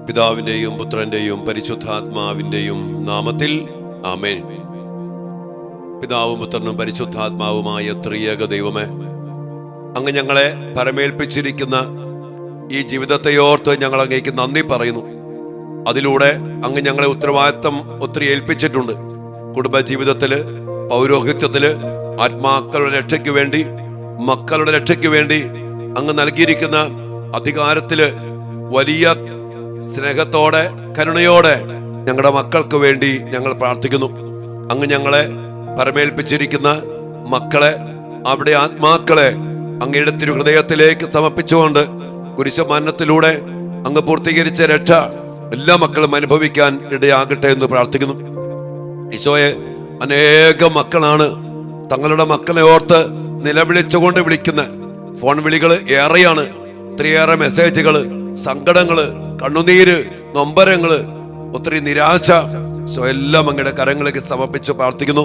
പിതാവിന്റെയും പുത്രന്റെയും പരിശുദ്ധാത്മാവിന്റെയും നാമത്തിൽ ആമേൻ. പിതാവും പുത്രനും പരിശുദ്ധാത്മാവുമായ ത്രിയേക ദൈവമേ, അങ്ങ് ഞങ്ങളെ പരമേൽപ്പിച്ചിരിക്കുന്ന ഈ ജീവിതത്തെ ഓർത്ത് ഞങ്ങൾ അങ്ങേക്ക് നന്ദി പറയുന്നു. അതിലൂടെ അങ്ങ് ഞങ്ങളെ ഉത്തരവാദിത്തം ഒത്തിരി ഏൽപ്പിച്ചിട്ടുണ്ട്. കുടുംബജീവിതത്തില്, പൗരോഹിത്യത്തില്, ആത്മാക്കളുടെ രക്ഷയ്ക്ക് വേണ്ടി, മക്കളുടെ രക്ഷയ്ക്ക് വേണ്ടി അങ്ങ് നൽകിയിരിക്കുന്ന അധികാരത്തില് വലിയ സ്നേഹത്തോടെ, കരുണയോടെ ഞങ്ങളുടെ മക്കൾക്ക് വേണ്ടി ഞങ്ങൾ പ്രാർത്ഥിക്കുന്നു. അങ്ങ് ഞങ്ങളെ പരമേൽപ്പിച്ചിരിക്കുന്ന മക്കളെ, അവിടെ ആത്മാക്കളെ അങ്ങയുടെ തിരുഹൃദയത്തിലേക്ക് സമർപ്പിച്ചുകൊണ്ട് കുരിശുമരണത്തിലൂടെ അങ്ങ് പൂർത്തീകരിച്ച രക്ഷ എല്ലാ മക്കളും അനുഭവിക്കാൻ ഇടയാകട്ടെ എന്ന് പ്രാർത്ഥിക്കുന്നു. ഈശോയെ, അനേകം മക്കളാണ് തങ്ങളുടെ മക്കളെ ഓർത്ത് നിലവിളിച്ചുകൊണ്ട് വിളിക്കുന്ന ഫോൺ വിളികൾ ഏറെയാണ്. ഒത്തിരിയേറെ മെസ്സേജുകള്, സങ്കടങ്ങള്, കണ്ണുനീര്, നൊമ്പരങ്ങള്, ഒത്തിരി നിരാശ. എല്ലാം അങ്ങയുടെ കരങ്ങളിലേക്ക് സമർപ്പിച്ച് പ്രാർത്ഥിക്കുന്നു.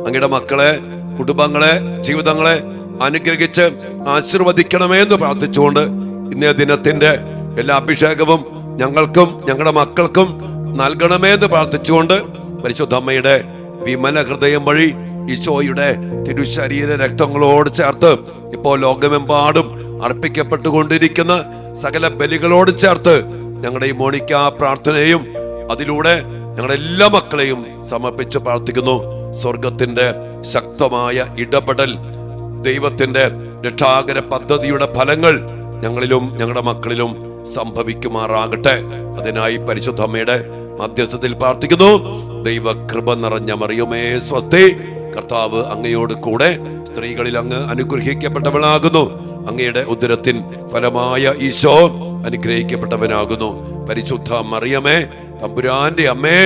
അങ്ങയുടെ മക്കളെ, കുടുംബങ്ങളെ, ജീവിതങ്ങളെ അനുഗ്രഹിച്ച് ആശീർവദിക്കണമേ എന്ന് പ്രാർത്ഥിച്ചുകൊണ്ട് ഇന്നേ ദിനത്തിന്റെ എല്ലാ അഭിഷേകവും ഞങ്ങൾക്കും ഞങ്ങളുടെ മക്കൾക്കും നൽകണമേ എന്ന് പ്രാർത്ഥിച്ചുകൊണ്ട് പരിശുദ്ധ അമ്മയുടെ വിമല ഹൃദയം വഴി ഈശോയുടെ തിരുശരീര രക്തങ്ങളോട് ചേർത്ത് ഇപ്പോൾ ലോകമെമ്പാടും അർപ്പിക്കപ്പെട്ടുകൊണ്ടിരിക്കുന്ന സകല ബലികളോട് ചേർത്ത് ഞങ്ങളുടെ ഈ മോണിക്ക പ്രാർത്ഥനയും അതിലൂടെ ഞങ്ങളുടെ എല്ലാ മക്കളെയും സമർപ്പിച്ച് പ്രാർത്ഥിക്കുന്നു. സ്വർഗത്തിന്റെ ശക്തമായ ഇടപെടൽ, ദൈവത്തിന്റെ രക്ഷാകര പദ്ധതിയുടെ ഫലങ്ങൾ ഞങ്ങളിലും ഞങ്ങളുടെ മക്കളിലും സംഭവിക്കുമാറാകട്ടെ. അതിനായി പരിശുദ്ധ അമ്മയുടെ മധ്യസ്ഥത്തിൽ പ്രാർത്ഥിക്കുന്നു. ദൈവ കൃപ നിറഞ്ഞ മറിയമേ സ്വസ്തി, കർത്താവ് അങ്ങയോട് കൂടെ സ്ത്രീകളിൽ അങ്ങ് അനുഗ്രഹിക്കപ്പെട്ടവളാകുന്നു. അങ്ങയുടെ ഉദരത്തിൻ ഫലമായ ഈശോ അനുഗ്രഹിക്കപ്പെട്ടവനാകുന്നു. പരിശുദ്ധ മറിയമേ, തമ്പുരാന്റെ അമ്മേ,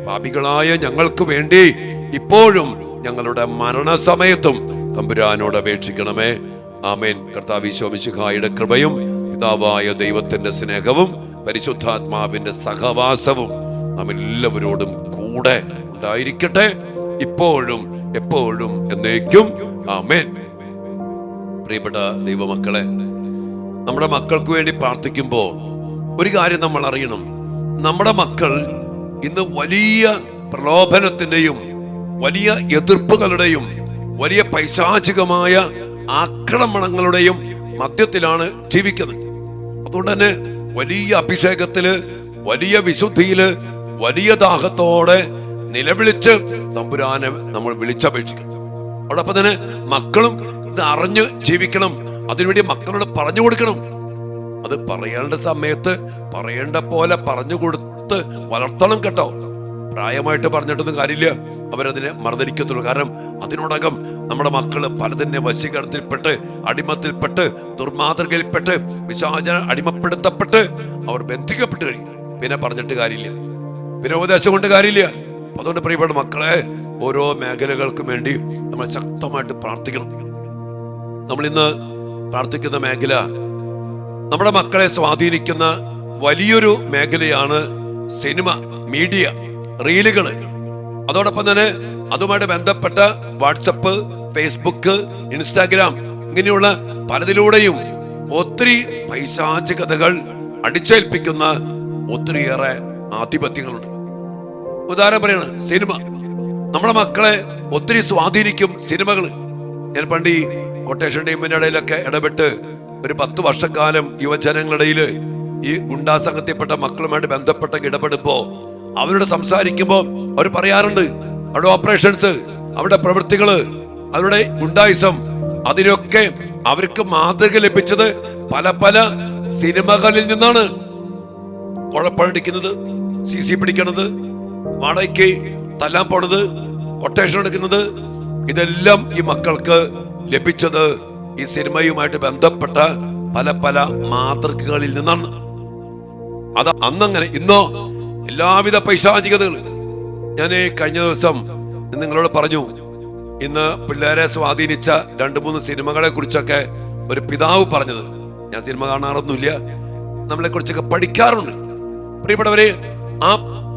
പാപികളായ ഞങ്ങൾക്ക് വേണ്ടി ഇപ്പോഴും ഞങ്ങളുടെ മരണസമയത്തും തമ്പുരാനോട് അപേക്ഷിക്കണമേ. ആമേൻ. കർത്താവ് ഈശോ മിശിഹായുടെ കൃപയും പിതാവായ ദൈവത്തിന്റെ സ്നേഹവും പരിശുദ്ധാത്മാവിന്റെ സഹവാസവും നാം എല്ലാവരോടും കൂടെ ഉണ്ടായിരിക്കട്ടെ, ഇപ്പോഴും എപ്പോഴും എന്നേക്കും. ആമേൻ. പ്രിയപ്പെട്ട ദൈവമക്കളെ, നമ്മുടെ മക്കൾക്ക് വേണ്ടി പ്രാർത്ഥിക്കുമ്പോൾ ഒരു കാര്യം നമ്മൾ അറിയണം. നമ്മുടെ മക്കൾ ഇന്ന് വലിയ പ്രലോഭനത്തിന്റെയും വലിയ എതിർപ്പുകളുടെയും വലിയ പൈശാചികമായ ആക്രമണങ്ങളുടെയും മധ്യത്തിലാണ് ജീവിക്കുന്നത്. അതുകൊണ്ട് തന്നെ വലിയ അഭിഷേകത്തില്, വലിയ വിശുദ്ധിയില്, വലിയ ദാഹത്തോടെ നിലവിളിച്ച് തമ്പുരാനെ നമ്മൾ വിളിച്ചപേക്ഷിക്കണം. അതോടൊപ്പം തന്നെ മക്കളും ഇത് അറിഞ്ഞ് ജീവിക്കണം. അതിനുവേണ്ടി മക്കളോട് പറഞ്ഞു കൊടുക്കണം. അത് പറയേണ്ട സമയത്ത് പറയേണ്ട പോലെ പറഞ്ഞു കൊടുത്ത് വളർത്തണം കേട്ടോ. പ്രായമായിട്ട് പറഞ്ഞിട്ടൊന്നും കാര്യമില്ല, അവരതിനെ മറുതലിക്കത്തുള്ളൂ. കാരണം അതിനോടകം നമ്മുടെ മക്കള് പലതിന്റെ വശീകരണത്തിൽപ്പെട്ട്, അടിമത്തിൽപ്പെട്ട്, ദുർമാതൃകയിൽപ്പെട്ട്, പിശാചിന അടിമപ്പെടുത്തപ്പെട്ട് അവർ ബന്ധിക്കപ്പെട്ട് കഴിയും. പിന്നെ പറഞ്ഞിട്ട് കാര്യമില്ല, പിന്നെ ഉപദേശം കൊണ്ട് കാര്യമില്ല. അതുകൊണ്ട് പ്രിയപ്പെട്ട മക്കളെ, ഓരോ മേഖലകൾക്കും വേണ്ടി നമ്മൾ ശക്തമായിട്ട് പ്രാർത്ഥിക്കണം. നമ്മൾ ഇന്ന് പ്രാർത്ഥിക്കുന്ന മേഖല നമ്മുടെ മക്കളെ സ്വാധീനിക്കുന്ന വലിയൊരു മേഖലയാണ് സിനിമ, മീഡിയ, റീലുകള്. അതോടൊപ്പം തന്നെ അതുമായിട്ട് ബന്ധപ്പെട്ട വാട്സപ്പ്, ഫേസ്ബുക്ക്, ഇൻസ്റ്റാഗ്രാം, ഇങ്ങനെയുള്ള പലതിലൂടെയും ഒത്തിരി പൈശാചികതകൾ അടിച്ചേൽപ്പിക്കുന്ന ഒത്തിരിയേറെ ആധിപത്യങ്ങളുണ്ട്. ഉദാഹരണം പറയാണ് സിനിമ. നമ്മുടെ മക്കളെ ഒത്തിരി സ്വാധീനിക്കും സിനിമകള്. ഞാൻ പണ്ട് ഈ കൊട്ടേഷൻ ടീമിന്റെ ഇടയിലൊക്കെ ഇടപെട്ട് ഒരു 10 വർഷക്കാലം യുവജനങ്ങളുടെ ഇടയിൽ ഈ ഗുണ്ടാ സംഘത്തിൽപ്പെട്ട മക്കളുമായിട്ട് ബന്ധപ്പെട്ട ഇടപെടുമ്പോ അവരോട് സംസാരിക്കുമ്പോ അവർ പറയാറുണ്ട്, അവരുടെ ഓപ്പറേഷൻസ്, അവരുടെ പ്രവൃത്തികള്, അവരുടെ ഗുണ്ടായിസം, അതിനൊക്കെ അവർക്ക് മാതൃക ലഭിച്ചത് പല പല സിനിമകളിൽ നിന്നാണ്. കുഴപ്പടിക്കുന്നത്, CC പിടിക്കണത്, വാടകയ്ക്ക് തല്ലാൻ പോണത്, കൊട്ടേഷൻ എടുക്കുന്നത്, ഇതെല്ലാം ഈ മക്കൾക്ക് ലഭിച്ചത് ഈ സിനിമയുമായിട്ട് ബന്ധപ്പെട്ട പല പല മാതൃകകളിൽ നിന്നാണ്. അത് അന്നങ്ങനെ. ഇന്നോ എല്ലാവിധ പൈശാചികതകൾ. ഞാൻ കഴിഞ്ഞ ദിവസം നിങ്ങളോട് പറഞ്ഞു, ഇന്ന് പിള്ളേരെ സ്വാധീനിച്ച 2-3 സിനിമകളെ കുറിച്ചൊക്കെ ഒരു പിതാവ് പറഞ്ഞത്. ഞാൻ സിനിമ കാണാറൊന്നുമില്ല, നമ്മളെ കുറിച്ചൊക്കെ പഠിക്കാറുണ്ട്. പ്രിയപ്പെട്ടവരെ, ആ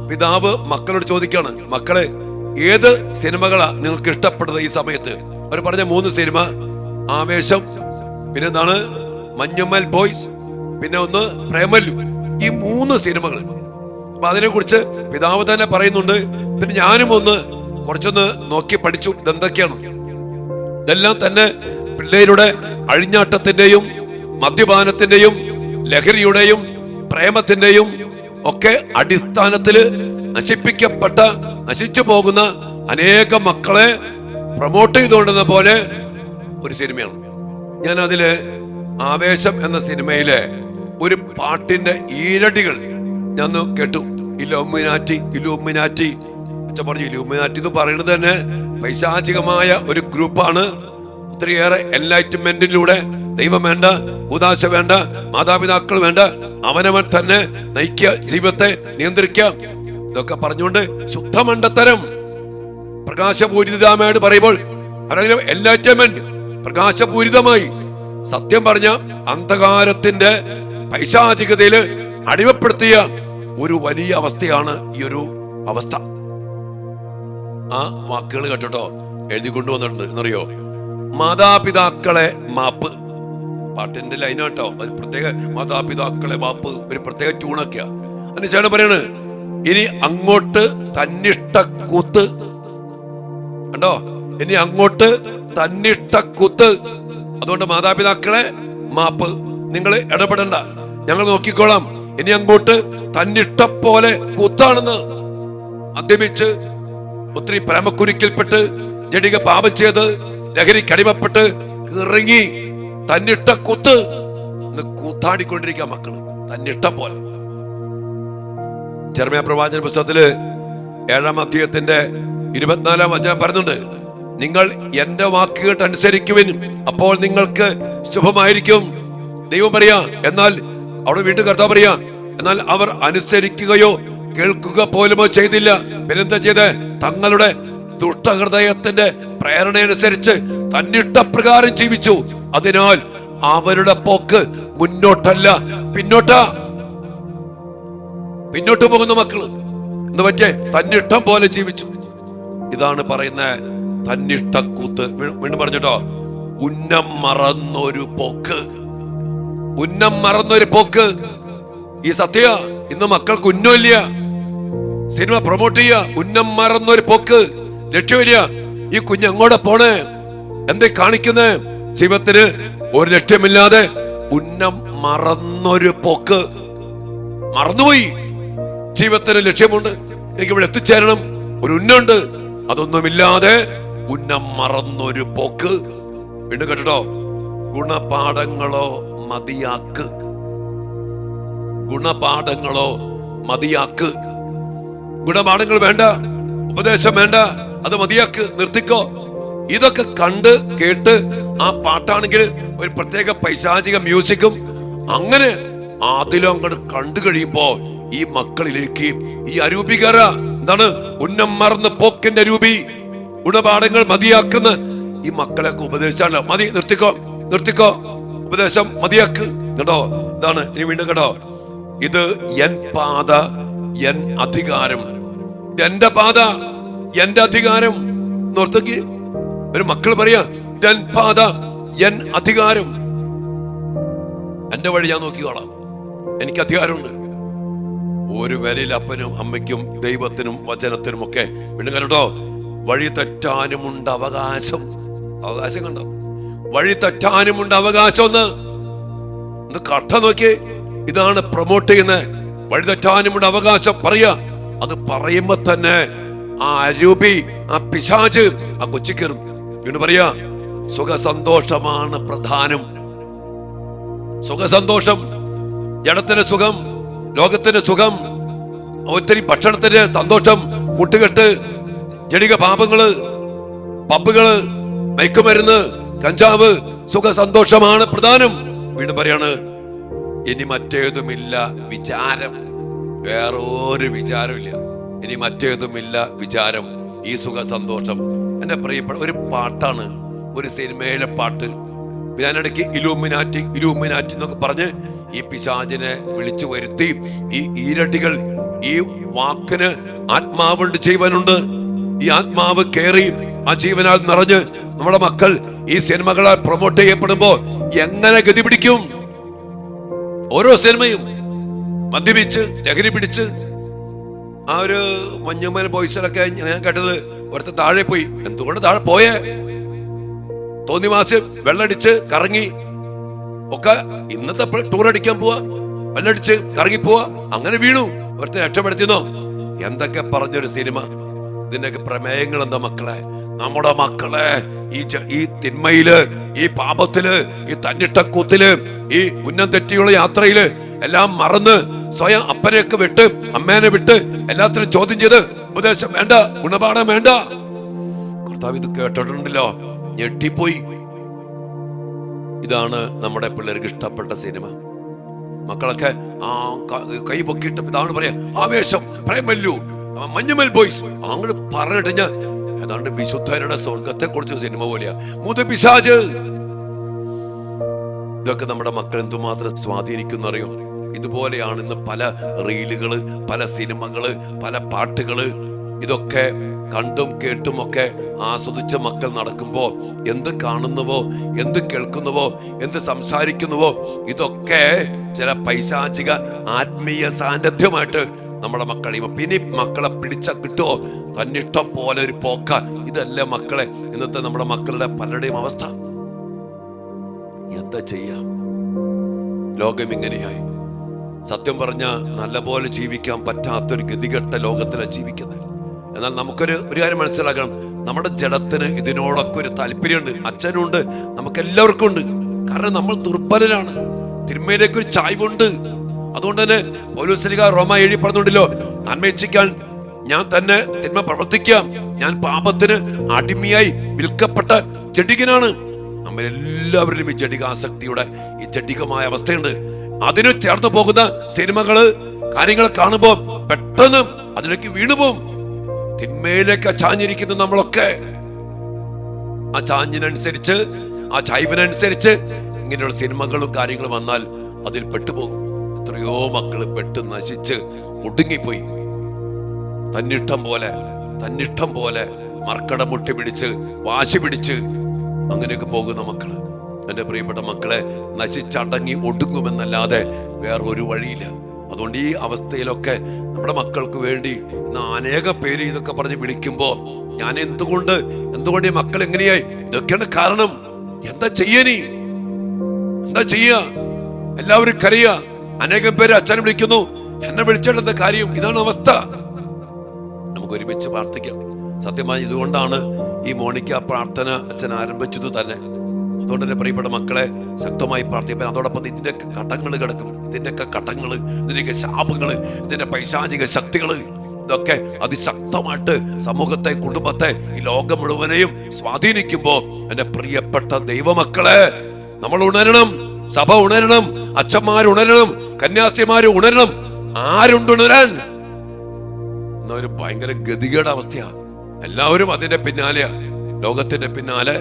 പിതാവ് മക്കളോട് ചോദിക്കാണ്, മക്കളെ ഏത് സിനിമകളാ നിങ്ങൾക്ക് ഇഷ്ടപ്പെട്ടത് ഈ സമയത്ത്? അവർ പറഞ്ഞ 3 സിനിമ, ആവേശം, പിന്നെന്താണ് മഞ്ഞുമ്മൽ ബോയ്സ്, പിന്നെ ഒന്ന് പ്രേമല്ലു. ഈ 3 സിനിമകൾ അപ്പൊ അതിനെക്കുറിച്ച് പിതാവ് തന്നെ പറയുന്നുണ്ട്. പിന്നെ ഞാനും കുറച്ചൊന്ന് നോക്കി പഠിച്ചു. ഇതെന്തൊക്കെയാണ്? ഇതെല്ലാം തന്നെ പിള്ളേരുടെ അഴിഞ്ഞാട്ടത്തിന്റെയും മദ്യപാനത്തിന്റെയും ലഹരിയുടെയും പ്രേമത്തിന്റെയും ഒക്കെ അടിസ്ഥാനത്തില് നശിച്ചു പോകുന്ന അനേകം മക്കളെ പ്രൊമോട്ട് ചെയ്തുകൊണ്ടുന്ന പോലെ ഒരു സിനിമയാണ്. ഞാൻ അതില് ആവേശം എന്ന സിനിമയിലെ ഒരു പാട്ടിന്റെ ഈരടികൾ ഞാൻ കേട്ടു. ഇലുമിനാറ്റി അച്ഛൻ പറഞ്ഞു. ഇലുമിനാറ്റി എന്ന് പറയുന്നത് തന്നെ പൈശാചികമായ ഒരു ഗ്രൂപ്പാണ്. ഒത്തിരിയേറെ എൻലൈറ്റ്മെന്റിലൂടെ ദൈവം വേണ്ട, കൂദാശ വേണ്ട, മാതാപിതാക്കൾ വേണ്ട, അവനവൻ തന്നെ നയിക്കുക, ജീവിതത്തെ നിയന്ത്രിക്കുക, ഇതൊക്കെ പറഞ്ഞുകൊണ്ട് ശുദ്ധമണ്ടത്തരം പ്രകാശപൂരിതമായിട്ട് പറയുമ്പോൾ എൻലൈറ്റ്മെന്റ് പ്രകാശപൂരിതമായി സത്യം പറഞ്ഞ അന്ധകാരത്തിന്റെ പൈശാചികതയില് അടിമപ്പെടുത്തിയ ഒരു വലിയ അവസ്ഥയാണ് ഈ ഒരു അവസ്ഥ. ആ വാക്കുകൾ കേട്ടോ എഴുതി കൊണ്ടുവന്നിട്ടുണ്ട്. എന്നറിയോ? മാതാപിതാക്കളെ മാപ്പ്. പാട്ടിന്റെ ലൈൻ കേട്ടോ, ഒരു പ്രത്യേക മാതാപിതാക്കളെ മാപ്പ്, ഒരു പ്രത്യേക ട്യൂണൊക്കെയാ. അതിനുശേഷം പറയാണ്, ഇനി അങ്ങോട്ട് തന്നിഷ്ട കൂത്ത്. കണ്ടോ? ഇനി അങ്ങോട്ട് തന്നിഷ്ട കൂത്ത്. അതുകൊണ്ട് മാതാപിതാക്കളെ മാപ്പ്, നിങ്ങൾ ഇടപെടണ്ട, ഞങ്ങൾ നോക്കിക്കോളാം. ഇനി അങ്ങോട്ട് തന്നിഷ്ട പോലെ കൂത്താണെന്ന്. മദ്യപിച്ച് ഒത്തിരി പ്രേമക്കുരുക്കിൽപ്പെട്ട് ജഡിക പാപം ചെയ്ത് ലഹരിക്കടിമപ്പെട്ട് ഇറങ്ങി തന്നിട്ട കുത്ത് കൂത്താടിക്കൊണ്ടിരിക്കുക മക്കള്, തന്നിട്ട പോലെ. ജെറമ്യാ പ്രവാചന പുസ്തകത്തില് 7-ാം അധ്യായത്തിന്റെ 24-ാം വചനം പറയുന്നുണ്ട്, നിങ്ങൾ എന്റെ വാക്കുകേട്ട് അനുസരിക്കുവിൻ, അപ്പോൾ നിങ്ങൾക്ക് ശുഭമായിരിക്കും. ദൈവം പറയാ. എന്നാൽ അവിടെ വീണ്ടും കർത്താവ് പറയാ, എന്നാൽ അവർ അനുസരിക്കുകയോ കേൾക്കുക പോലുമോ ചെയ്തില്ല. പിന്നെന്താ ചെയ്ത്? തങ്ങളുടെ ദുഷ്ടഹൃദയത്തിന്റെ പ്രേരണയനുസരിച്ച് തന്നിട്ട പ്രകാരം ജീവിച്ചു. അതിനാൽ അവരുടെ പോക്ക് മുന്നോട്ടല്ല പിന്നോട്ട് പോകുന്ന മക്കള് എന്ന് പറ്റേ തന്നിഷ്ടം പോലെ ജീവിച്ചു. ഇതാണ് പറയുന്ന തന്നിഷ്ടക്കൂത്ത്. വീണ്ടും പറഞ്ഞിട്ടോ, ഉന്നം മറന്നൊരു പോക്ക്. ഈ സത്യ ഇന്ന് മക്കൾക്ക് ഉന്നമില്ല. സിനിമ പ്രൊമോട്ട് ചെയ്യ, ഉന്നം മറന്നൊരു പോക്ക്, ലക്ഷ്യമില്ല. ഈ കുഞ്ഞ് എങ്ങോടെ പോണേ, എന്തേ കാണിക്കുന്നേ? ജീവിതത്തിന് ഒരു ലക്ഷ്യമില്ലാതെ ഉന്നം മറന്നൊരു പോക്ക്. മറന്നുപോയി. ജീവിതത്തിന് ലക്ഷ്യമുണ്ട്, എനിക്ക് ഇവിടെ എത്തിച്ചേരണം, ഒരു ഉന്നുണ്ട്, അതൊന്നുമില്ലാതെ ഉന്നം മറന്നൊരു പോക്ക്. വീണ്ടും കേട്ടോ, ഗുണപാഠങ്ങളോ മതിയാക്ക്. ഗുണപാഠങ്ങൾ വേണ്ട, ഉപദേശം വേണ്ട, അത് മതിയാക്ക്, നിർത്തിക്കോ. ഇതൊക്കെ കണ്ട് കേട്ട് ആ പാട്ടാണെങ്കിൽ ഒരു പ്രത്യേക പൈശാചിക മ്യൂസിക്കും അങ്ങനെ അതിലും അങ്ങോട്ട് കണ്ടു കഴിയുമ്പോ ഈ മക്കളിലേക്ക് ഈ അരൂപികര എന്താണ് ഉന്നം മറന്ന് പോക്കിന്റെ രൂപി, ഗുണപാഠങ്ങൾ മതിയാക്കുന്ന ഈ മക്കളെയൊക്കെ ഉപദേശിച്ചാണ്. മതി, നിർത്തിക്കോ, ഉപദേശം മതിയാക്ക്. കേട്ടോ, ഇതാണ് ഇനി വീണ്ടും കേട്ടോ, ഇത് എൻ പാത എൻ അധികാരം. എന്റെ പാത എന്റെ അധികാരം നോർത്തേക്ക് ഒരു മക്കൾ പറയാ, എൻ പാത എൻ അധികാരം. എന്റെ വഴി ഞാൻ നോക്കിക്കോളാം, എനിക്ക് അധികാരമുണ്ട്. ഒരു വിലയിൽ അപ്പനും അമ്മയ്ക്കും ദൈവത്തിനും വചനത്തിനും ഒക്കെ വീണ്ടും കേട്ടോ, വഴി തെറ്റാനുമുണ്ട് അവകാശം. കണ്ടോ, വഴി തെറ്റാനുമുണ്ട് അവകാശം. ഒന്ന് കട്ട നോക്കി, ഇതാണ് പ്രൊമോട്ട് ചെയ്യുന്നത്. വഴി തെറ്റാനുമുണ്ട് അവകാശം പറയാ. അത് പറയുമ്പോ തന്നെ ആ അരൂപി, ആ പിശാച് ആ കൊച്ചിക്കറും. വീണ്ടും പറയാ, സുഖസന്തോഷമാണ് പ്രധാനം. സുഖസന്തോഷം, ജഡത്തിന് സുഖം, ലോകത്തിന് സുഖം, ഒത്തിരി ഭക്ഷണത്തിന് സന്തോഷം, കൂട്ടുകെട്ട്, ജടിക പാപങ്ങള്, പബ്ബുകള്, മയക്കുമരുന്ന്, കഞ്ചാവ്, സുഖസന്തോഷമാണ് പ്രധാനം. വീണ്ടും പറയാണ്, ഇനി മറ്റേതുമില്ല വിചാരം. വേറൊരു വിചാരമില്ല, ഇനി മറ്റേതുമില്ല വിചാരം. ഈ സുഖസന്തോഷം എന്റെ പ്രിയപ്പെട്ട ഒരു പാട്ടാണ്, ഒരു സിനിമയിലെ പാട്ട്. ഞാനിടയ്ക്ക് ഇലുമിനാറ്റി എന്നൊക്കെ പറഞ്ഞ് ഈ പിശാചിനെ വിളിച്ചു വരുത്തി. ഈ ഈരടികൾ, ഈ വാക്കിന് ആത്മാവുണ്ട്, ജീവനുണ്ട്. ഈ ആത്മാവ് കേറി ആ ജീവനാൽ നിറഞ്ഞ് നമ്മുടെ മക്കൾ ഈ സിനിമകളെ പ്രൊമോട്ട് ചെയ്യപ്പെടുമ്പോ എങ്ങനെ ഗതി പിടിക്കും? ഓരോ സിനിമയും മദ്യപിച്ച് ലഹരി പിടിച്ച് ആ ഒരു മഞ്ഞുമൽ ബോയ്സിലൊക്കെ ഞാൻ കേട്ടത് ഒരുത്തൻ താഴെ പോയി. എന്തുകൊണ്ട് താഴെ പോയേ? തോന്നി മാസം വെള്ളടിച്ച് കറങ്ങി ഒക്കെ. ഇന്നത്തെ ടൂർ അടിക്കാൻ പോവാ, വെള്ളടിച്ച് കറങ്ങി പോവാ, അങ്ങനെ വീണു. ഒരുത്തൻ രക്ഷപ്പെടുത്തിയെന്നോ? എന്തൊക്കെ പറഞ്ഞൊരു സിനിമ. ഇതിന്റെയൊക്കെ പ്രമേയങ്ങൾ എന്താ മക്കളെ? നമ്മുടെ മക്കളെ ഈ തിന്മയില്, ഈ പാപത്തില്, ഈ തന്നിട്ടക്കൂത്തില്, ഈ ഉന്നം തെറ്റിയുള്ള യാത്രയില് എല്ലാം മറന്ന് സ്വയം അപ്പനെയൊക്കെ വിട്ട് അമ്മേനെ വിട്ട് എല്ലാത്തിനും ചോദ്യം ചെയ്ത് ഉപദേശം വേണ്ട, ഗുണപാഠം വേണ്ട. കർത്താവ് ഇത് കേട്ടിട്ടുണ്ടല്ലോ, ഞെട്ടിപ്പോയി. ഇതാണ് നമ്മുടെ പിള്ളേർക്ക് ഇഷ്ടപ്പെട്ട സിനിമ. മക്കളൊക്കെ കൈ പൊക്കിയിട്ട് ഇതാണ് പറയാ, ആവേശം, പ്രേമല്ലു, മഞ്ഞുമൽ ബോയ്സ് അങ്ങനെ പറഞ്ഞിട്ട് ഞാൻ ഏതാണ്ട് വിശുദ്ധരുടെ സ്വർഗത്തെ കുറിച്ച് സിനിമ പോലെയാ. മുതുപിശാച്. ഇതൊക്കെ നമ്മുടെ മക്കൾ എന്തുമാത്രം സ്വാധീനിക്കുന്ന അറിയോ? ഇതുപോലെയാണ് ഇന്ന് പല റീലുകള്, പല സിനിമകള്, പല പാട്ടുകള്. ഇതൊക്കെ കണ്ടും കേട്ടും ഒക്കെ ആസ്വദിച്ച മക്കൾ നടക്കുമ്പോ എന്ത് കാണുന്നുവോ, എന്ത് കേൾക്കുന്നുവോ, എന്ത് സംസാരിക്കുന്നുവോ, ഇതൊക്കെ ചില പൈശാചിക ആത്മീയ സാന്നിധ്യമായിട്ട് നമ്മുടെ മക്കളെ പിന്നെ മക്കളെ പിടിച്ച കിട്ടുമോ? തന്നിഷ്ടം പോലെ ഒരു പോക്ക. ഇതല്ലേ മക്കളെ ഇന്നത്തെ നമ്മുടെ മക്കളുടെ പലരുടെയും അവസ്ഥ. എന്താ ചെയ്യാ? ലോകം ഇങ്ങനെയായി. സത്യം പറഞ്ഞ നല്ല പോലെ ജീവിക്കാൻ പറ്റാത്തൊരു ഗതികെട്ട ലോകത്തിലാണ് ജീവിക്കുന്നത്. എന്നാൽ നമുക്കൊരു കാര്യം മനസ്സിലാക്കണം, നമ്മുടെ ജഡത്തിന് ഇതിനോടൊക്കെ ഒരു താല്പര്യമുണ്ട്. അച്ഛനുണ്ട്, നമുക്കെല്ലാവർക്കും ഉണ്ട്. കാരണം നമ്മൾ ദുർബലരാണ്, തിന്മയിലേക്ക് ഒരു ചായ്വുണ്ട്. അതുകൊണ്ട് തന്നെ പൗലോസ് റോമ 7 പറഞ്ഞുണ്ടല്ലോ, നന്മ ഇച്ഛിക്കാൻ ഞാൻ തന്നെ തിന്മ പ്രവർത്തിക്കാം, ഞാൻ പാപത്തിന് അടിമയായി വിൽക്കപ്പെട്ട ജഡികനാണ്. നമ്മളെല്ലാവരിലും ഈ ജഡികാസക്തിയുടെ ഈ ജഡികമായ അവസ്ഥയുണ്ട്. അതിന് ചേർന്ന് പോകുന്ന സിനിമകള്, കാര്യങ്ങൾ കാണുമ്പോ പെട്ടെന്ന് അതിലേക്ക് വീണുപോകും. തിന്മയിലേക്ക് ചാഞ്ഞിരിക്കുന്ന നമ്മളൊക്കെ ആ ചാഞ്ഞിനനുസരിച്ച്, ആ ചായ്വിനനുസരിച്ച് ഇങ്ങനെയുള്ള സിനിമകളും കാര്യങ്ങളും വന്നാൽ അതിൽ പെട്ടുപോകും. എത്രയോ മക്കള് പെട്ട് നശിച്ച് ഒടുങ്ങിപ്പോയി. തന്നിഷ്ടം പോലെ മർക്കട മുട്ടി പിടിച്ച് വാശി പിടിച്ച് അങ്ങനെയൊക്കെ പോകുന്ന മക്കള്. എന്റെ പ്രിയപ്പെട്ട മക്കളെ, നശിച്ചടങ്ങി ഒടുങ്ങുമെന്നല്ലാതെ വേറെ ഒരു വഴിയില്ല. അതുകൊണ്ട് ഈ അവസ്ഥയിലൊക്കെ നമ്മുടെ മക്കൾക്ക് വേണ്ടി ഇന്ന് അനേക പേര് ഇതൊക്കെ പറഞ്ഞ് വിളിക്കുമ്പോ ഞാൻ എന്തുകൊണ്ട് ഈ മക്കൾ എങ്ങനെയായി? ഇതൊക്കെയാണ് കാരണം. എന്താ ചെയ്യാ? എല്ലാവരും കരയാ. അനേകം പേര് അച്ഛനെ വിളിക്കുന്നു, എന്നെ വിളിച്ചെടുത്ത കാര്യം ഇതാണ് അവസ്ഥ. നമുക്ക് ഒരുമിച്ച് പ്രാർത്ഥിക്കാം. സത്യമായി ഇതുകൊണ്ടാണ് ഈ മോണിക്ക പ്രാർത്ഥന അച്ഛൻ ആരംഭിച്ചത് തന്നെ. അതുകൊണ്ട് തന്നെ പ്രിയപ്പെട്ട മക്കളെ, ശക്തമായി പ്രാർത്ഥിക്കാൻ. അതോടൊപ്പം ഇതിന്റെയൊക്കെ കടങ്ങൾ കിടക്കും, ഇതിന്റെയൊക്കെ ശാപങ്ങള്, ഇതിന്റെ പൈശാചിക ശക്തികള്, ഇതൊക്കെ അതിശക്തമായിട്ട് സമൂഹത്തെ, കുടുംബത്തെ, ഈ ലോകം മുഴുവനെയും സ്വാധീനിക്കുമ്പോ എന്റെ പ്രിയപ്പെട്ട ദൈവമക്കളെ, നമ്മൾ ഉണരണം, സഭ ഉണരണം, അച്ഛന്മാർ ഉണരണം, കന്യാസ്ത്രീമാര് ഉണരണം. ആരുണ്ടുണരാൻ? എന്നൊരു ഭയങ്കര ഗതികേട് അവസ്ഥയാ. എല്ലാവരും അതിന്റെ പിന്നാലെയാ, ലോകത്തിന്റെ പിന്നാലെ,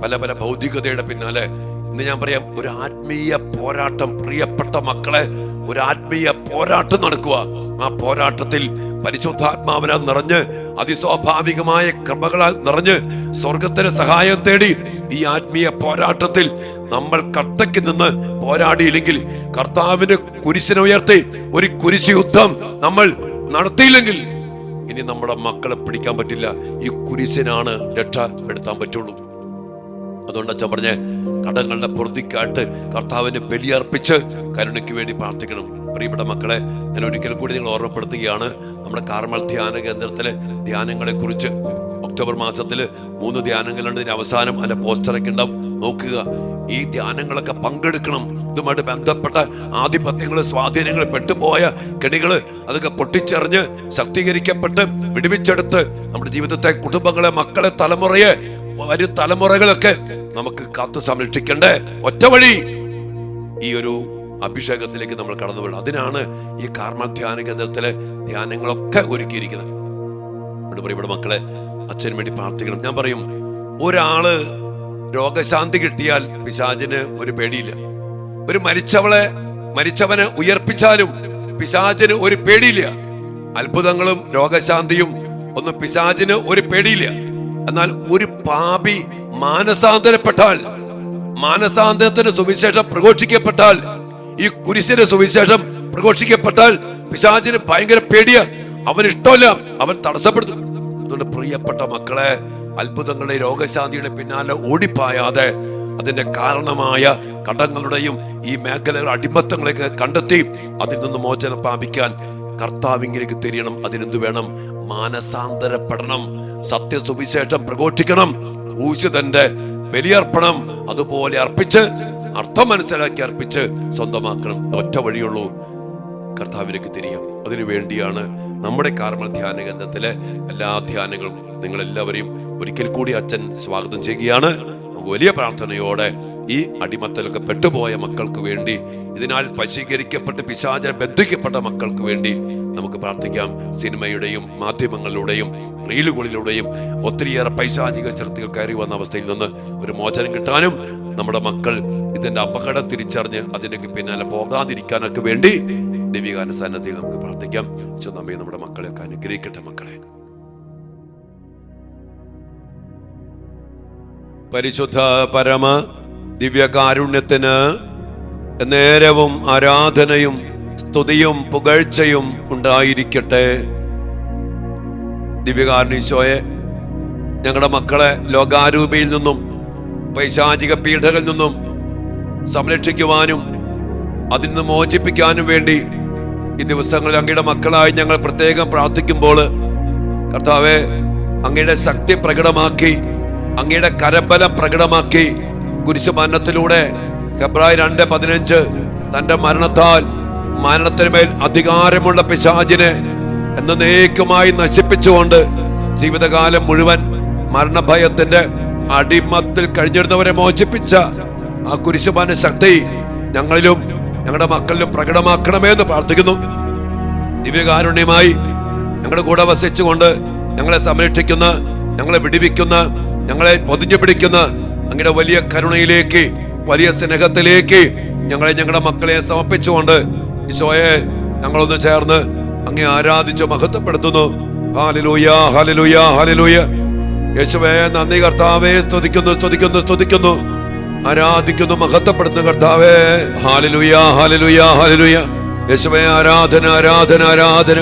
പല ഭൗതികതയുടെ പിന്നാലെ. ഇന്ന് ഞാൻ പറയാം, ഒരു ആത്മീയ പോരാട്ടം, പ്രിയപ്പെട്ട മക്കളെ, ഒരു ആത്മീയ പോരാട്ടം നടക്കുക. ആ പോരാട്ടത്തിൽ പരിശുദ്ധാത്മാവിനാൽ നിറഞ്ഞ്, അതിസ്വാഭാവികമായ കൃപകളാൽ നിറഞ്ഞ്, സ്വർഗത്തിന് സഹായം തേടി ഈ ആത്മീയ പോരാട്ടത്തിൽ നമ്മൾ കട്ടയ്ക്ക് നിന്ന് പോരാടിയില്ലെങ്കിൽ, കർത്താവിന്റെ കുരിശിനെ ഉയർത്തി ഒരു കുരിശ് യുദ്ധം നമ്മൾ നടത്തിയില്ലെങ്കിൽ ഇനി നമ്മുടെ മക്കളെ പിടിക്കാൻ പറ്റില്ല. ഈ കുരിശിനാണ് രക്ഷപ്പെടുത്താൻ പറ്റുള്ളൂ. അതുകൊണ്ട് അച്ഛൻ പറഞ്ഞ കടങ്ങളുടെ പൊറുതിക്കായിട്ട് കർത്താവിന് ബലിയർപ്പിച്ച് കരുണയ്ക്ക് വേണ്ടി പ്രാർത്ഥിക്കണം. പ്രിയപ്പെട്ട മക്കളെ, ഞാൻ ഒരിക്കൽ കൂടി നിങ്ങൾ ഓർമ്മപ്പെടുത്തുകയാണ്, നമ്മുടെ കാർമൽ ധ്യാന കേന്ദ്രത്തിലെ ധ്യാനങ്ങളെ കുറിച്ച്. ഒക്ടോബർ മാസത്തില് 3 ധ്യാനങ്ങളുണ്ട്. ഇതിന് അവസാനം അതിന്റെ പോസ്റ്ററൊക്കെ ഉണ്ടാവും, നോക്കുക. ഈ ധ്യാനങ്ങളൊക്കെ പങ്കെടുക്കണം. ഇതുമായിട്ട് ബന്ധപ്പെട്ട ആധിപത്യങ്ങള്, സ്വാധീനങ്ങൾ, പെട്ടുപോയ കെണികള് അതൊക്കെ പൊട്ടിച്ചെറിഞ്ഞ് ശക്തീകരിക്കപ്പെട്ട് വിടുവിച്ചെടുത്ത് നമ്മുടെ ജീവിതത്തെ, കുടുംബങ്ങളെ, മക്കളെ, തലമുറയെ, വരും തലമുറകളൊക്കെ നമുക്ക് കാത്തു സംരക്ഷിക്കണ്ടേ? ഒറ്റ വഴി ഈ ഒരു അഭിഷേകത്തിലേക്ക് നമ്മൾ കടന്നു വീഴും. അതിനാണ് ഈ കാർമൽ ധ്യാന കേന്ദ്രത്തിലെ ധ്യാനങ്ങളൊക്കെ ഒരുക്കിയിരിക്കുന്നത്. പ്രിയപ്പെട്ട മക്കളെ, അച്ഛന് വേണ്ടി പ്രാർത്ഥിക്കണം. ഞാൻ പറയും, ഒരാള് രോഗശാന്തി കിട്ടിയാൽ പിശാചിന് ഒരു പേടിയില്ല. ഒരു മരിച്ചവനെ ഉയർപ്പിച്ചാലും പിശാചിന് ഒരു പേടിയില്ല. അത്ഭുതങ്ങളും രോഗശാന്തിയും ഒന്നും പിശാചിന് ഒരു പേടിയില്ല. എന്നാൽ ഒരു പാപി മാനസാന്തരപ്പെട്ടാൽ, മാനസാന്തരത്തിന് സുവിശേഷം പ്രഘോഷിക്കപ്പെട്ടാൽ, ഈ കുരിശിന്റെ സുവിശേഷം പ്രഘോഷിക്കപ്പെട്ടാൽ പിശാചിന് ഭയങ്കര പേടിയ. അവൻ ഇഷ്ടമല്ല, അവൻ തടസ്സപ്പെടുത്തും. അതുകൊണ്ട് പ്രിയപ്പെട്ട മക്കളെ, അത്ഭുതങ്ങളുടെ രോഗശാന്തിയുടെ പിന്നാലെ ഓടിപ്പായാതെ അതിന്റെ കാരണമായ കടങ്ങളുടെയും ഈ മേഖലയുടെ അടിമത്തങ്ങളെയൊക്കെ കണ്ടെത്തി അതിൽ നിന്ന് മോചനം പ്രാപിക്കാൻ കർത്താവിലേക്ക് തിരിയണം. അതിനെന്ത് വേണം? മാനസാന്തരപ്പെടണം, സത്യസുവിശേഷം പ്രഘോഷിക്കണം, ക്രൂശിതന്റെ ബലിയർപ്പണം അതുപോലെ അർപ്പിച്ച് അർത്ഥം മനസ്സിലാക്കി അർപ്പിച്ച് സ്വന്തമാക്കണം. ഒറ്റ വഴിയുള്ളൂ, കർത്താവിലേക്ക് തിരിയാം. അതിനു വേണ്ടിയാണ് നമ്മുടെ കാർമൽ ധ്യാന കേന്ദ്രത്തിലെ എല്ലാ ധ്യാനങ്ങളും നിങ്ങളെല്ലാവരെയും ഒരിക്കൽ കൂടി അച്ഛൻ സ്വാഗതം ചെയ്യുകയാണ്. വലിയ പ്രാർത്ഥനയോടെ ഈ അടിമത്തലൊക്കെ പെട്ടുപോയ മക്കൾക്ക് വേണ്ടി, ഇതിനാൽ വശീകരിക്കപ്പെട്ട് പിശാചിനെ ബന്ധിക്കപ്പെട്ട മക്കൾക്ക് വേണ്ടി നമുക്ക് പ്രാർത്ഥിക്കാം. സിനിമയുടെയും മാധ്യമങ്ങളിലൂടെയും റീലുകളിലൂടെയും ഒത്തിരിയേറെ പൈശാചിക ശക്തികൾ കയറി വന്ന അവസ്ഥയിൽ നിന്ന് ഒരു മോചനം കിട്ടാനും നമ്മുടെ മക്കൾ ഇതിന്റെ അപകടം തിരിച്ചറിഞ്ഞ് അതിലേക്ക് പിന്നാലെ പോകാതിരിക്കാനൊക്കെ വേണ്ടി ദൈവിക സന്നദ്ധയിൽ നമുക്ക് പ്രാർത്ഥിക്കാം. നമ്മെ നമ്മുടെ മക്കളെയൊക്കെ അനുഗ്രഹിക്കട്ടെ. മക്കളെ, പരിശുദ്ധ പരമ ദിവ്യകാരുണ്യത്തിന് നേരവും ആരാധനയും സ്തുതിയും പുകഴ്ചയും ഉണ്ടായിരിക്കട്ടെ. ദിവ്യകാരുണ്യീശോയെ, ഞങ്ങളുടെ മക്കളെ ലോകാരൂപിയിൽ നിന്നും പൈശാചിക പീഡകളിൽ നിന്നും സംരക്ഷിക്കുവാനും അതിൽ നിന്ന് മോചിപ്പിക്കാനും വേണ്ടി ഈ ദിവസങ്ങളിൽ അങ്ങയുടെ മക്കളായി ഞങ്ങൾ പ്രത്യേകം പ്രാർത്ഥിക്കുമ്പോൾ കർത്താവെ, അങ്ങയുടെ ശക്തി പ്രകടമാക്കി, അങ്ങയുടെ കരബലം പ്രകടമാക്കി, കുരിശുമരണത്തിലൂടെ ഹെബ്രായർ 2:15 തന്റെ മരണത്താൽ മരണത്തിന്മേൽ അധികാരമുള്ള പിശാചിനെ എന്നേക്കുമായി നശിപ്പിച്ചുകൊണ്ട് ജീവിതകാലം മുഴുവൻ മരണഭയത്തിന്റെ അടിമത്തിൽ കഴിഞ്ഞിരുന്നവരെ മോചിപ്പിച്ച ആ കുരിശുമരണ ശക്തി ഞങ്ങളിലും ഞങ്ങളുടെ മക്കളിലും പ്രകടമാക്കണമേ എന്ന് പ്രാർത്ഥിക്കുന്നു. ദിവ്യകാരുണ്യമായി ഞങ്ങളുടെ കൂടെ വസിച്ചുകൊണ്ട് ഞങ്ങളെ സംരക്ഷിക്കുന്ന, ഞങ്ങളെ വിടിവിക്കുന്ന, ഞങ്ങളെ പൊതിഞ്ഞു പിടിക്കുന്ന അങ്ങയുടെ വലിയ കരുണയിലേക്ക്, വലിയ സ്നേഹത്തിലേക്ക് ഞങ്ങളുടെ മക്കളെ സമർപ്പിച്ചുകൊണ്ട് ഈശോയെ ഞങ്ങളൊന്ന് ചേർന്ന് അങ്ങേ ആരാധിച്ച് മഹത്വപ്പെടുത്തുന്നു. ഹല്ലേലൂയ, ഹല്ലേലൂയ, ഹല്ലേലൂയ. യേശുവേ നന്ദി കർത്താവേ, സ്തുതിക്കുന്നു, സ്തുതിക്കുന്നു, സ്തുതിക്കുന്നു, ആരാധിക്കുന്നു, മഹത്വപ്പെടുത്തുന്നു കർത്താവേ. ഹല്ലേലൂയ, ഹല്ലേലൂയ, ഹല്ലേലൂയ. യേശുവേ ആരാധന, ആരാധന, ആരാധന.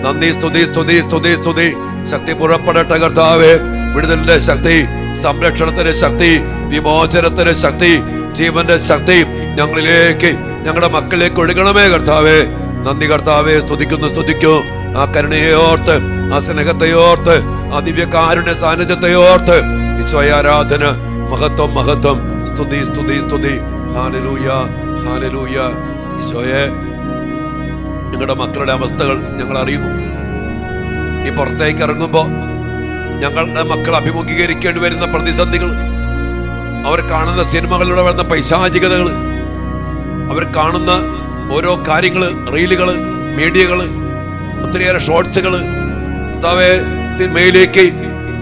നന്ദി, സ്തുതി, സ്തുതി, സ്തുതി, സ്തുതി. ശക്തി പുറപ്പെടട്ടെ കർത്താവേ. വിടുതലിന്റെ ശക്തി, സംരക്ഷണത്തിന്റെ ശക്തി, വിമോചനത്തിന്റെ ശക്തി, ജീവന്റെ ശക്തി ഞങ്ങളിലേക്ക്, ഞങ്ങളുടെ മക്കളിലേക്ക് ഒഴുകണമേ കർത്താവേ. നന്ദി കർത്താവേ, സ്തുതിക്കുന്നു, സ്തുതിക്കൂ. ആ കരുണയെ ഓർത്ത്, ആ സ്നേഹത്തെ ഓർത്ത്, ആ ദിവ്യകാരുണ്യ സാന്നിധ്യത്തെ ഓർത്ത് ഈശോയെ ആരാധന, മഹത്വം, മഹത്വം, സ്തുതി, സ്തുതി, സ്തുതി. Hallelujah, hallelujah. ഈശോയെ ഞങ്ങളുടെ മക്കളുടെ അവസ്ഥകൾ ഞങ്ങൾ അറിയുന്നു. ഈ പുറത്തേക്ക് ഇറങ്ങുമ്പോ ഞങ്ങളുടെ മക്കൾ അഭിമുഖീകരിക്കേണ്ടി വരുന്ന പ്രതിസന്ധികൾ, അവർ കാണുന്ന സിനിമകളിലൂടെ വരുന്ന പൈശാചികതകൾ, അവർ കാണുന്ന ഓരോ കാര്യങ്ങള്, റീലുകള്, മീഡിയകള്, ഒത്തിരിയേറെ ഷോർട്സുകള്, മേലേക്ക്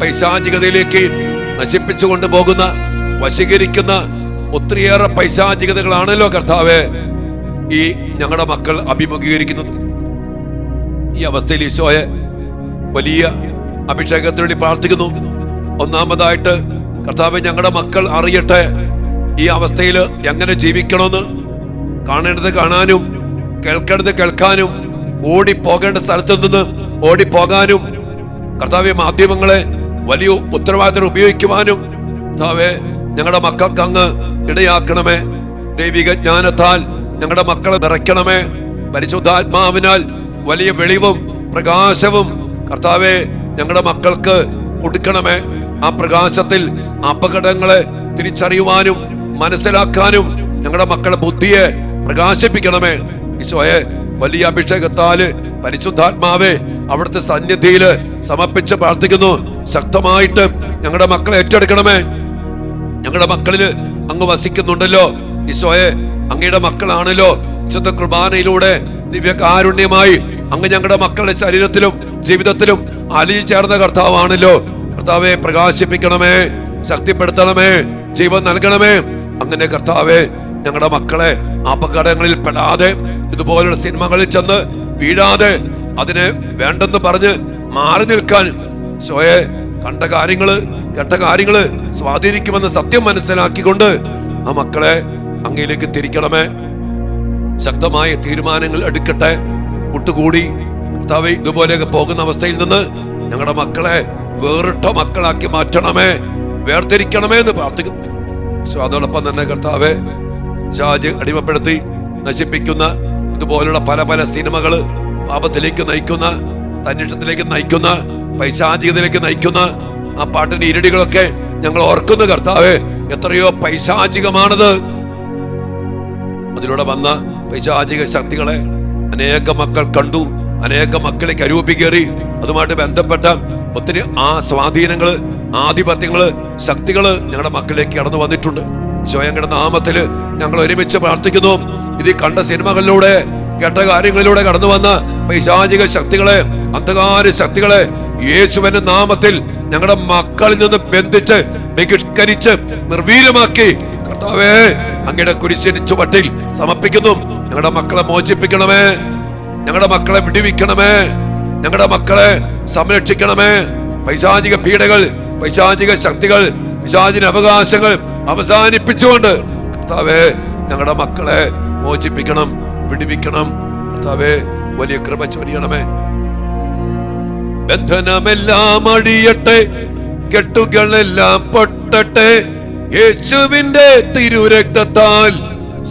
പൈശാചികതയിലേക്ക് നശിപ്പിച്ചു കൊണ്ടുപോകുന്ന, വശീകരിക്കുന്ന ഒത്തിരിയേറെ പൈശാചികതകളാണല്ലോ കർത്താവേ ഈ ഞങ്ങളുടെ മക്കൾ അഭിമുഖീകരിക്കുന്നത്. ഈ അവസ്ഥയിൽ ഈശോയെ വലിയ അഭിഷേകത്തിന് വേണ്ടി പ്രാർത്ഥിക്കുന്നു. ഒന്നാമതായിട്ട് കർത്താവേ, ഞങ്ങളുടെ മക്കൾ അറിയട്ടെ ഈ അവസ്ഥയിൽ എങ്ങനെ ജീവിക്കണമെന്ന്. കാണേണ്ടത് കാണാനും, കേൾക്കേണ്ടത് കേൾക്കാനും, ഓടിപ്പോകേണ്ട സ്ഥലത്ത് നിന്ന് ഓടിപ്പോകാനും, കർത്താവെ മാധ്യമങ്ങളെ വലിയ ഉത്തരവാദിത്തം ഉപയോഗിക്കുവാനും കർത്താവെ ഞങ്ങളുടെ മക്കൾക്ക് അങ്ങ് ഇടയാക്കണമേ. ദൈവിക ജ്ഞാനത്താൽ ഞങ്ങളുടെ മക്കളെ നിറയ്ക്കണമേ. പരിശുദ്ധാത്മാവിനാൽ വലിയ വെളിവും പ്രകാശവും കർത്താവെ ഞങ്ങളുടെ മക്കൾക്ക് കൊടുക്കണമേ. ആ പ്രകാശത്തിൽ അപകടങ്ങളെ തിരിച്ചറിയുവാനും മനസ്സിലാക്കാനും ഞങ്ങളുടെ മക്കളുടെ ബുദ്ധിയെ പ്രകാശിപ്പിക്കണമേ. ഈശോയെ വലിയ അഭിഷേകത്താല് പരിശുദ്ധാത്മാവെ അവിടുത്തെ സന്നിധിയില് സമർപ്പിച്ച് പ്രാർത്ഥിക്കുന്നു. ശക്തമായിട്ട് ഞങ്ങളുടെ മക്കളെ ഏറ്റെടുക്കണമേ. ഞങ്ങളുടെ മക്കളില് അങ്ങ് വസിക്കുന്നുണ്ടല്ലോ ഈശോയെ, അങ്ങയുടെ മക്കളാണല്ലോ. വിശുദ്ധ കുർബാനയിലൂടെ ദിവ്യകാരുണ്യമായി അങ്ങ് ഞങ്ങളുടെ മക്കളുടെ ശരീരത്തിലും ജീവിതത്തിലും അലിഞ്ഞു ചേർന്ന കർത്താവാണല്ലോ. കർത്താവെ പ്രകാശിപ്പിക്കണമേ, ശക്തിപ്പെടുത്തണമേ, ജീവൻ നൽകണമേ. അങ്ങനെ കർത്താവെ ഞങ്ങളുടെ മക്കളെ അപകടങ്ങളിൽ പെടാതെ, ഇതുപോലുള്ള സിനിമകളിൽ ചെന്ന് വീഴാതെ, അതിനെ വേണ്ടെന്ന് പറഞ്ഞ് മാറി നിൽക്കാൻ സ്വയെ കണ്ട കാര്യങ്ങള്, കേട്ട കാര്യങ്ങള് സ്വാധീനിക്കുമെന്ന് സത്യം മനസ്സിലാക്കിക്കൊണ്ട് ആ മക്കളെ അങ്ങയിലേക്ക് തിരിക്കണമേ. ശക്തമായ തീരുമാനങ്ങൾ എടുക്കട്ടെ. കൂട്ടുകൂടി കർത്താവേ, ഇതുപോലെയൊക്കെ പോകുന്ന അവസ്ഥയിൽ നിന്ന് ഞങ്ങളുടെ മക്കളെ വേറിട്ട മക്കളാക്കി മാറ്റണമേ, വേർതിരിക്കണമേ എന്ന് പ്രാർത്ഥിക്കുന്നു. അതോടൊപ്പം തന്നെ കർത്താവേ, പിശാച് അടിമപ്പെടുത്തി നശിപ്പിക്കുന്ന ഇതുപോലുള്ള പല പല സിനിമകള് പാപത്തിലേക്ക് നയിക്കുന്ന, തന്നിഷ്ടത്തിലേക്ക് നയിക്കുന്ന, പൈശാചികതയിലേക്ക് നയിക്കുന്ന ആ പാട്ടിന്റെ ഇരടികളൊക്കെ ഞങ്ങൾ ഓർക്കുന്നു കർത്താവേ. എത്രയോ പൈശാചികമാണത്. അതിലൂടെ വന്ന പൈശാചിക ശക്തികളെ അനേക മക്കൾ കണ്ടു, അനേക മക്കളെ കരൂപിക്കേറി. അതുമായിട്ട് ബന്ധപ്പെട്ട ഒത്തിരി ആ സ്വാധീനങ്ങള്, ആധിപത്യങ്ങള്, ശക്തികള് ഞങ്ങളുടെ മക്കളിലേക്ക് കടന്നു വന്നിട്ടുണ്ട്. ഈശോയുടെ നാമത്തില് ഞങ്ങൾ ഒരുമിച്ച് പ്രാർത്ഥിക്കുന്നു. ഇത് കണ്ട സിനിമകളിലൂടെ, കേട്ട കാര്യങ്ങളിലൂടെ കടന്നു വന്ന പൈശാചിക ശക്തികളെ, അന്ധകാര ശക്തികളെ യേശുവിന്റെ നാമത്തിൽ ഞങ്ങളുടെ മക്കളിൽ നിന്ന് ബന്ധിച്ച്, ബഹിഷ്കരിച്ച്, നിർവീര്യമാക്കി കർത്താവേ അങ്ങയുടെ കുരിശിന് ചുവട്ടിൽ സമർപ്പിക്കുന്നു. ഞങ്ങളുടെ മക്കളെ മോചിപ്പിക്കണമേ, ഞങ്ങളുടെ മക്കളെ വിടുവിക്കണമേ, ഞങ്ങളുടെ മക്കളെ സംരക്ഷിക്കണമേ. പൈശാചിക പീഡകൾ, പൈശാചിക ശക്തികൾ, പിശാചിന് അവകാശങ്ങൾ അവസാനിപ്പിച്ചുകൊണ്ട് കർത്താവേ ഞങ്ങളുടെ മക്കളെ മോചിപ്പിക്കണം, വിടുവിക്കണം. കർത്താവേ വലിയ കൃപ ചൊരിയണമേ. ബന്ധനമെല്ലാം അഴിയട്ടെ, കെട്ടുകളെല്ലാം പൊട്ടട്ടെ, യേശുവിന്റെ തിരുരക്തത്താൽ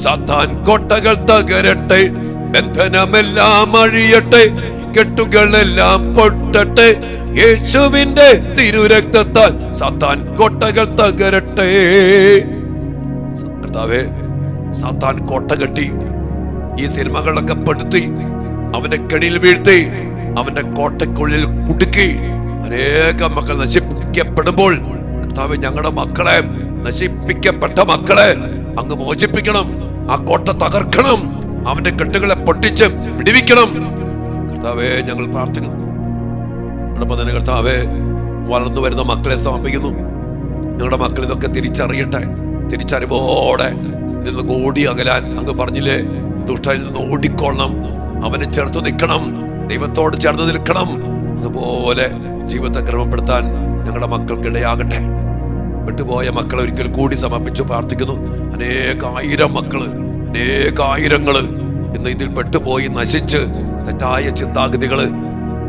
സാത്താൻ കോട്ടകൾ തകരട്ടെ. ബന്ധനമെല്ലാം അഴിയട്ടെ, കെട്ടുകളെല്ലാം പൊട്ടട്ടെ, യേശുവിന്റെ തിരുരക്തത്താൽ സാത്താൻ കോട്ടകൾ തകരട്ടെ. കർത്താവേ, സാത്താൻ കോട്ട കെട്ടി ഈ സിനിമകളൊക്കെ പെടുത്തി അവന്റെ കെണിയിൽ വീഴ്ത്തി അവന്റെ കോട്ടയ്ക്കുള്ളിൽ കുടുക്കി അനേക മക്കൾ നശിപ്പിക്കപ്പെടുമ്പോൾ കർത്താവേ ഞങ്ങളുടെ മക്കളെ, നശിപ്പിക്കപ്പെട്ട മക്കളെ അങ്ങ് മോചിപ്പിക്കണം. ആ കോട്ട തകർക്കണം, അവന്റെ കെട്ടുകളെ പൊട്ടിച്ച് വിടുവിക്കണം. കർത്താവേ ഞങ്ങൾ പ്രാർത്ഥിക്കുന്നു. അതോടൊപ്പം തന്നെ കർത്താവേ വളർന്നു വരുന്ന മക്കളെ സമർപ്പിക്കുന്നു. ഞങ്ങളുടെ മക്കൾ ഇതൊക്കെ തിരിച്ചറിയട്ടെ, തിരിച്ചറിവോടെ ഇതിൽ നിന്ന് ഓടി അകലാൻ അങ്ങ് പറഞ്ഞില്ലേ, ദുഷ്ടനിൽ നിന്ന് ഓടിക്കൊള്ളണം, അവനെ ചേർത്ത് നിൽക്കണം, ദൈവത്തോട് ചേർന്ന് നിൽക്കണം. അതുപോലെ ജീവിതത്തെ ക്രമപ്പെടുത്താൻ ഞങ്ങളുടെ മക്കൾക്കിടയാകട്ടെ. വിട്ടുപോയ മക്കളെ ഒരിക്കൽ കൂടി സമർപ്പിച്ചു പ്രാർത്ഥിക്കുന്നു. അനേകായിരം മക്കള്, അനേകായിരങ്ങള് ഇന്ന് ഇതിൽ പെട്ടുപോയി നശിച്ച് തെറ്റായ ചിന്താഗതികള്,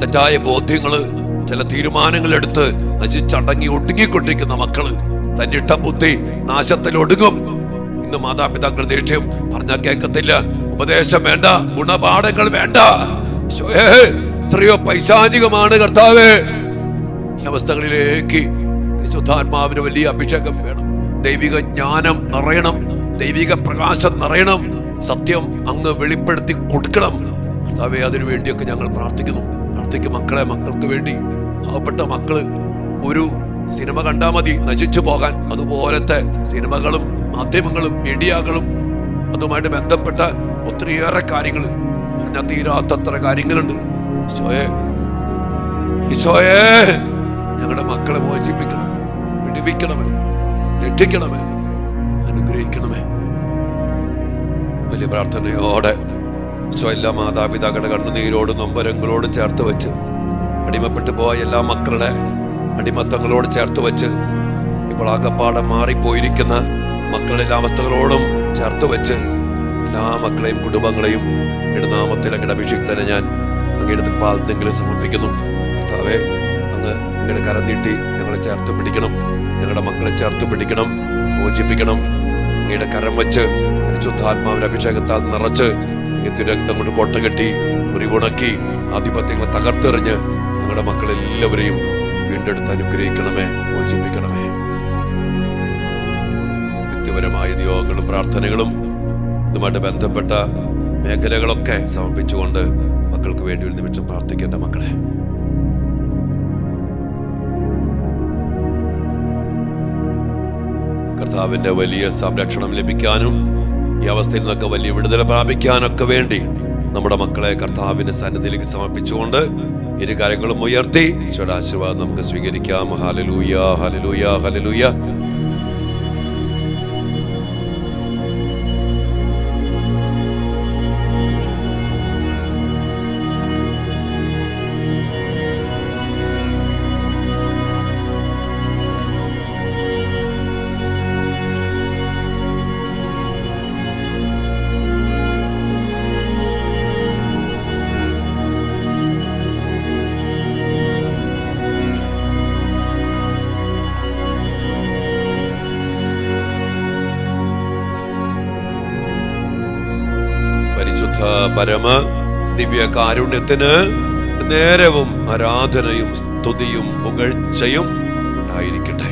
തെറ്റായ ബോധ്യങ്ങള്, ചില തീരുമാനങ്ങൾ എടുത്ത് നശിച്ചടങ്ങി ഒടുങ്ങിക്കൊണ്ടിരിക്കുന്ന മക്കള്, തന്നിട്ട ബുദ്ധി നാശത്തിൽ ഒടുങ്ങും. ഇന്ന് മാതാപിതാക്കൾ ദേഷ്യം പറഞ്ഞാൽ കേൾക്കത്തില്ല, ഉപദേശം വേണ്ട, ഗുണപാഠങ്ങൾ വേണ്ട. എത്രയോ പൈശാചികമാണ് കർത്താവേ. ഈ അവസ്ഥകളിലേക്ക് പരിശുദ്ധാത്മാവിന് വലിയ അഭിഷേകം വേണം. ദൈവിക ജ്ഞാനം നിറയണം, ദൈവിക പ്രകാശം നിറയണം, സത്യം അങ്ങ് വെളിപ്പെടുത്തി കൊടുക്കണം കർത്താവേ. അതിനു വേണ്ടിയൊക്കെ ഞങ്ങൾ പ്രാർത്ഥിക്കുന്നു. പ്രാർത്ഥിക്കും മക്കളെ, മക്കൾക്ക് വേണ്ടി. പാവപ്പെട്ട മക്കള് ഒരു സിനിമ കണ്ടാൽ മതി നശിച്ചു പോകാൻ. അതുപോലത്തെ സിനിമകളും മാധ്യമങ്ങളും മീഡിയകളും അതുമായിട്ട് ബന്ധപ്പെട്ട ഒത്തിരിയേറെ കാര്യങ്ങൾ, പറഞ്ഞാൽ തീരാത്തത്ര കാര്യങ്ങളുണ്ട്. ഈശോയേ ഞങ്ങളുടെ മക്കളെ മോചിപ്പിക്കണമേ, വിടുവിക്കണമേ, രക്ഷിക്കണമേ, അനുഗ്രഹിക്കണമേ. വലിയ പ്രാർത്ഥനയോടെ ഈശോ എല്ലാ മാതാപിതാക്കളുടെ കണ്ണുനീരോട് നൊമ്പരങ്ങളോട് ചേർത്ത് വെച്ച്, അടിമപ്പെട്ടു പോയ എല്ലാ മക്കളുടെ അടിമത്തങ്ങളോട് ചേർത്ത് വെച്ച്, ഇപ്പോൾ ആകപ്പാടെ മാറിപ്പോയിരിക്കുന്ന മക്കളുടെ എല്ലാ അവസ്ഥകളോടും ചേർത്ത് വെച്ച് എല്ലാ മക്കളെയും കുടുംബങ്ങളെയും അങ്ങയുടെ നാമത്തിൽ അങ്ങയുടെ അഭിഷിക്തനെ ഞാൻ അങ്ങയുടെ പാദത്തെങ്കിലും സമർപ്പിക്കുന്നു. കർത്താവേ അങ്ങ് അങ്ങയുടെ കരം നീട്ടി ഞങ്ങളെ ചേർത്ത് പിടിക്കണം, ഞങ്ങളുടെ മക്കളെ ചേർത്ത് പിടിക്കണം, മോചിപ്പിക്കണം. അങ്ങയുടെ കരം വെച്ച് പരിശുദ്ധാത്മാവിന്റെ അഭിഷേകത്താൽ നിറച്ച് അങ്ങ് രക്തം കൊണ്ട് കോട്ട കെട്ടി മുറിവുണക്കി ആധിപത്യങ്ങൾ തകർത്തെറിഞ്ഞ് ഞങ്ങളുടെ മക്കളെല്ലാവരെയും വീണ്ടെടുത്ത് അനുഗ്രഹിക്കണമേ, മോചിപ്പിക്കണമേ. വ്യക്തിപരമായ നിയോഗങ്ങളും പ്രാർത്ഥനകളും ഇതുമായിട്ട് ബന്ധപ്പെട്ട മേഖലകളൊക്കെ സമർപ്പിച്ചുകൊണ്ട് മക്കൾക്ക് വേണ്ടി ഒരു നിമിഷം പ്രാർത്ഥിക്കേണ്ട മക്കളെ. കർത്താവിന്റെ വലിയ സംരക്ഷണം ലഭിക്കാനും ഈ അവസ്ഥയിൽ നിന്നൊക്കെ വലിയ വിടുതൽ പ്രാപിക്കാനൊക്കെ വേണ്ടി നമ്മുടെ മക്കളെ കർത്താവിന്റെ സന്നിധിയിലേക്ക് സമർപ്പിച്ചുകൊണ്ട് ഇരു കാര്യങ്ങളും ഉയർത്തി ഈശോയുടെ ആശീർവാദം നമുക്ക് സ്വീകരിക്കാം. ഹല്ലേലൂയ, ഹല്ലേലൂയ, ഹല്ലേലൂയ. പരമ ദിവ്യ കാരുണ്യത്തിന് നേരവും ആരാധനയും സ്തുതിയും പുകഴ്ചയും ഉണ്ടായിരിക്കട്ടെ.